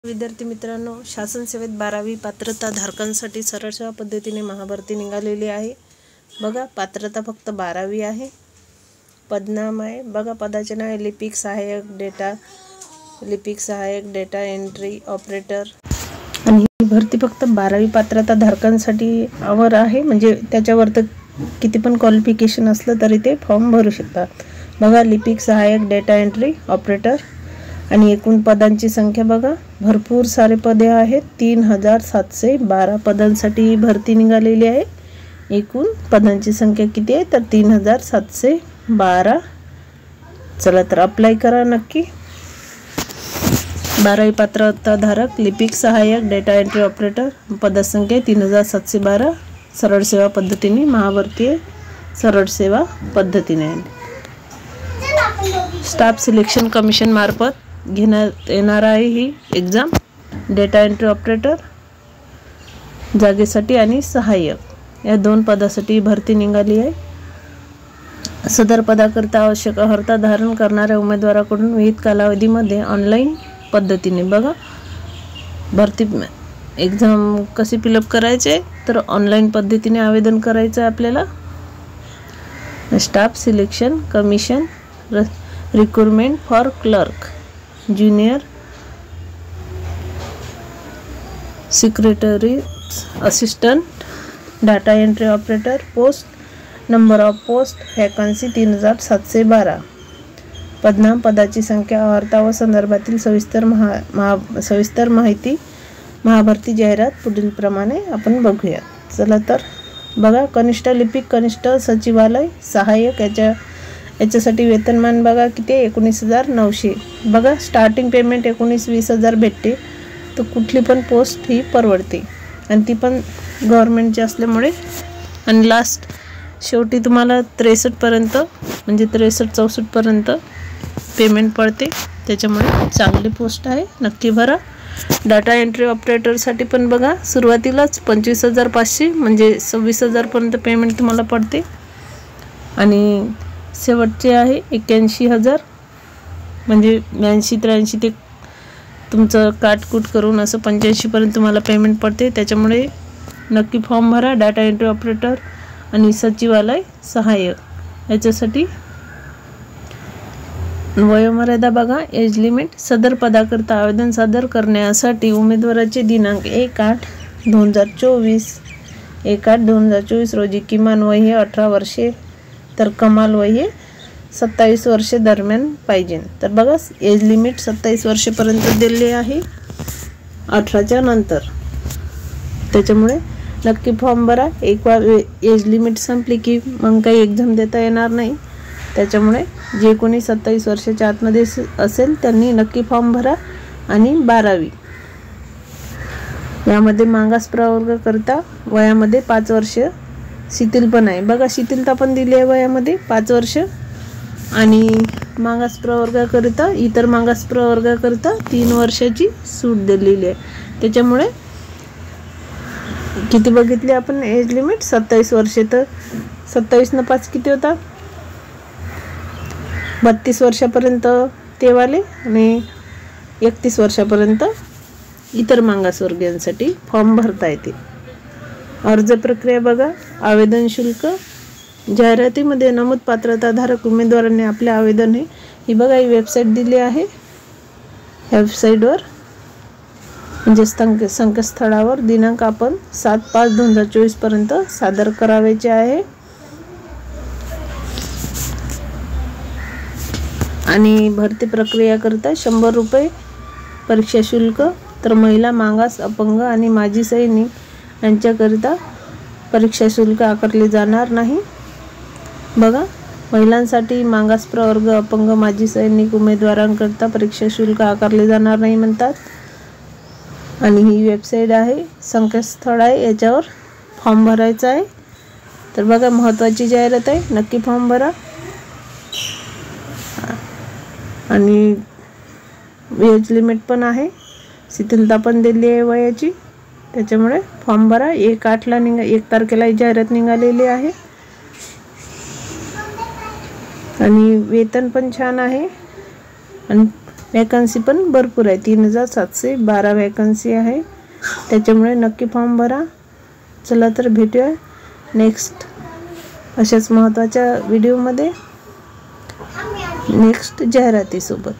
विद्यार्थी मित्रांनो, शासन सेवेत 12वी पात्रता धारकांसाठी सरळ सेवा पद्धतीने महाभरती निघालेली आहे। बघा, पात्रता फक्त 12वी आहे। पदनाम आहे बघा, पदाचे नाव आहे लिपिक सहाय्यक डेटा एंट्री ऑपरेटर। आणि ही भरती फक्त 12वी पात्रता धारकांसाठी आवर आहे, म्हणजे त्याच्यावर तर किती पण क्वालिफिकेशन असलं तरी ते फॉर्म भरू शकतात। बघा, लिपिक सहाय्यक डेटा एंट्री ऑपरेटर। आणि एकूण पदांची संख्या बघा, भरपूर सारे पदे आहेत। 3712 पदांसाठी भरती निघालेली आहे। एकूण पदांची संख्या किती आहे तर 3712। चला तर अप्लाय करा नक्की। 12वी पात्रता धारक लिपिक सहाय्यक डेटा एंट्री ऑपरेटर, पदसंख्या 3712। सरळ सेवा पद्धतीने महाभरती आहे, सरळ सेवा पद्धतीने आहे। स्टाफ सिलेक्शन कमिशन मार्फत घेण्यात येणार आहे ही एग्जाम। डेटा एंट्री ऑपरेटर जागेसाठी आणि सहाय्यक या 2 पदासाठी भरती निघाली आहे। सदर पदाकरता आवश्यक अर्हता धारण करणाऱ्या उमेदवाराकडून विहित कालावधीमध्ये ऑनलाईन पद्धतीने बघा भरती एग्जाम कशी फिलअप करायचे तर ऑनलाईन पद्धतीने आवेदन करायचं आहे आपल्याला। Staff selection commission recruitment for clerk, junior secretary assistant, data entry operator post, number of post vacancy 3712। पदनाम, पदाची संख्या, अर्हता व संदर्भातील सविस्तर माहिती महाभरती जाहिरात पुढील प्रमाणे आपण बघूया। चला तर बघा, कनिष्ठ लिपिक, कनिष्ठ सचिवालय सहाय्यक याच्यासाठी वेतनमान बघा किती आहे 19,900। बघा, स्टार्टिंग पेमेंट 19-20,000 भेटते, तर कुठली पण पोस्ट ही परवडते आणि ती पण गव्हर्नमेंटची असल्यामुळे। आणि लास्ट शेवटी तुम्हाला 63 पर्यंत म्हणजे 63-64 पर्यंत पेमेंट पडते, त्याच्यामुळे चांगली पोस्ट आहे, नक्की भरा। डाटा एंट्री ऑपरेटरसाठी पण बघा, सुरुवातीलाच 25,500 म्हणजे 26,000 पर्यंत पेमेंट तुम्हाला पडते आणि शेवटचे आहे 81,000 म्हणजे 82-83 ते तुमचं काटकूट करून असं 85 पर्यंत तुम्हाला पेमेंट पडते, त्याच्यामुळे नक्की फॉर्म भरा। डाटा एंट्री ऑपरेटर आणि सचिवालय सहाय्यक याच्यासाठी। वयोमर्यादा बघा, एज लिमिट, सदर पदाकरता आवेदन सादर करण्यासाठी उमेदवाराचे दिनांक 1/8/2024 रोजी किमान वय हे 18 वर्षे तर कमाल वय हे 27 वर्षे दरम्यान पाहिजे। तर बघा, एज लिमिट 27 वर्षेपर्यंत दिले आहे 18च्या नंतर, त्याच्यामुळे नक्की फॉर्म भरा। एक बार एज लिमिट संपली की मग काही एक्झाम देता येणार नाही, त्याच्यामुळे जे कोणी 27 वर्षाच्या आतमध्ये असेल त्यांनी नक्की फॉर्म भरा। आणि 12वी यामध्ये मागास प्रवर्गाकरता वयामध्ये 5 वर्ष शिथिल पण आहे। बघा, शिथिलता पण दिली आहे वयामध्ये 5 वर्ष। आणि मागास प्रवर्गाकरिता इतर मागास प्रवर्गाकरिता 3 वर्षाची सूट दिलेली आहे, त्याच्यामुळे किती बघितले आपण एज लिमिट 27 वर्षे, तर 27 न 5 किती होता 32 वर्षापर्यंत ते वाले आणि 31 वर्षापर्यंत इतर मागासवर्गीयांसाठी फॉर्म भरता येते। अर्ज प्रक्रिया बघा, आवेदन शुल्क, जाहिरातीमध्ये नमूद पात्रताधारक उमेदवारांनी आपले आवेदन ही बघा ही वेबसाईट दिली आहे, वेबसाईटवर म्हणजे संकेतस्थळावर दिनांक आपण 7/5/2024 पर्यंत सादर करावयाचे आहे। आणि भरती प्रक्रिया करता 100 रुपये परीक्षा शुल्क, तर महिला, मागास, अपंग आणि माजी सैनिक यांच्याकरिता परीक्षा शुल्क आकारले जाणार नाही। बघा, महिलांसाठी मागास प्रवर्ग, अपंग, माजी सैनिक उमेदवारांकरिता परीक्षा शुल्क आकारले जाणार नाही म्हणतात। आणि ही वेबसाईट आहे, संकेतस्थळ आहे, याच्यावर फॉर्म भरायचा आहे। तर बघा, महत्त्वाची जाहिरात आहे, नक्की फॉर्म भरा। आणि एज लिमिट पण आहे, शिथिलता पण दिली आहे वयाची, त्याच्यामुळे फॉर्म भरा। 1 तारखेला ही जाहिरात निघालेली आहे। आणि वेतन पण छान आहे आणि वॅकन्सी पण भरपूर आहे, 3712 वॅकन्सी आहे, त्याच्यामुळे नक्की फॉर्म भरा. चला तर भेटूया नेक्स्ट अशाच महत्त्वाच्या व्हिडिओमध्ये नेक्स्ट जाहिरातीसोबत.